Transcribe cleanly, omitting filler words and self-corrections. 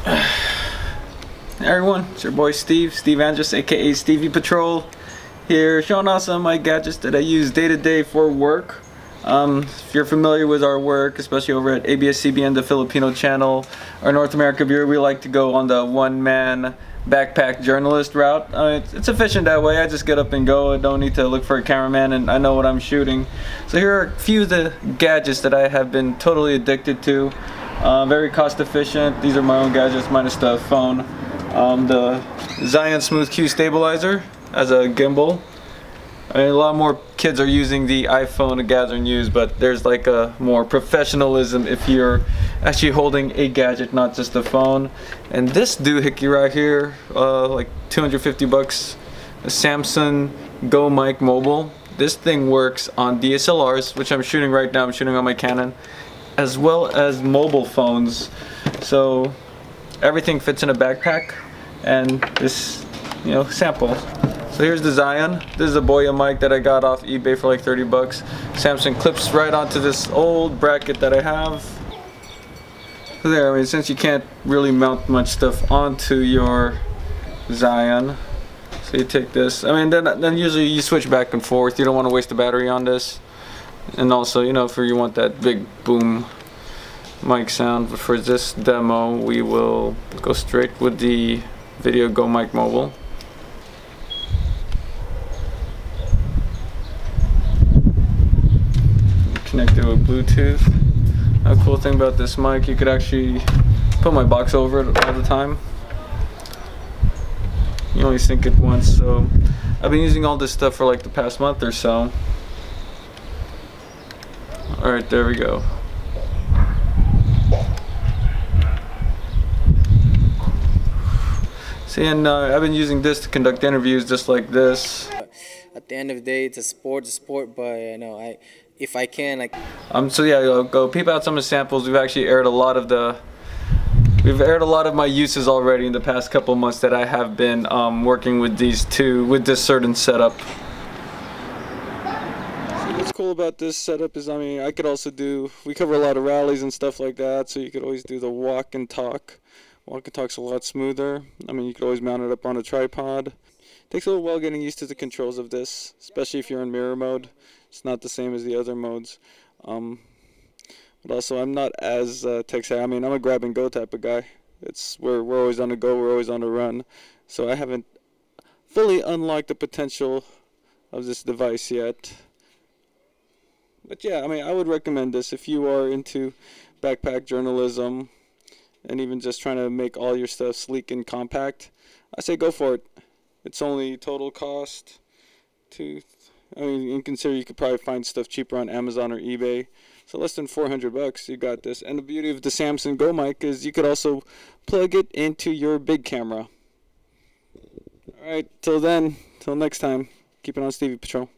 Hey everyone, it's your boy Steve Andrus, aka Stevie Patrol, here showing off some of my gadgets that I use day to day for work. If you're familiar with our work, especially over at ABS-CBN, the Filipino channel, our North America bureau, we like to go on the one-man backpack journalist route. It's efficient that way. I just get up and go. I don't need to look for a cameraman, and I know what I'm shooting. So here are a few of the gadgets that I have been totally addicted to. Very cost efficient. These are my own gadgets minus the phone. The Zhiyun Smooth Q stabilizer as a gimbal. I mean, a lot more kids are using the iPhone to gather and use, but there's like a more professionalism if you're actually holding a gadget, not just a phone. And this doohickey right here, like 250 bucks, a Samson Go Mic Mobile. This thing works on DSLRs, which I'm shooting right now. I'm shooting on my Canon, as well as mobile phones. So everything fits in a backpack, and this, sample. So here's the Zhiyun. This is a Boya mic that I got off eBay for like 30 bucks. Samson clips right onto this old bracket that I have. So there, I mean, since you can't really mount much stuff onto your Zhiyun, so you take this. I mean, then usually you switch back and forth. You don't want to waste the battery on this. And also, if you want that big boom mic sound. But for this demo, we will go straight with the Video Go Mic Mobile. Connected with Bluetooth. A cool thing about this mic, you could actually put my box over it all the time. You only sync it once, so I've been using all this stuff for like the past month or so. Alright, there we go. See, and I've been using this to conduct interviews just like this. At the end of the day, it's a sport, but if I can, so yeah, go peep out some of the samples. We've actually aired a lot of my uses already in the past couple months that I have been working with this certain setup. So what's cool about this setup is, I could also we cover a lot of rallies and stuff like that, so you could always do the walk and talk. Walk and talk's a lot smoother. You could always mount it up on a tripod. Takes a little while getting used to the controls of this, especially if you're in mirror mode. It's not the same as the other modes. But also, I'm not as tech savvy. I'm a grab and go type of guy. We're always on the go, we're always on the run. So I haven't fully unlocked the potential of this device yet. But yeah, I would recommend this if you are into backpack journalism and even just trying to make all your stuff sleek and compact. I say go for it. It's only total cost you can consider you could probably find stuff cheaper on Amazon or eBay. So less than 400 bucks, you got this. And the beauty of the Samson Go mic is you could also plug it into your big camera. Alright, till next time, keep it on Stevie Patrol.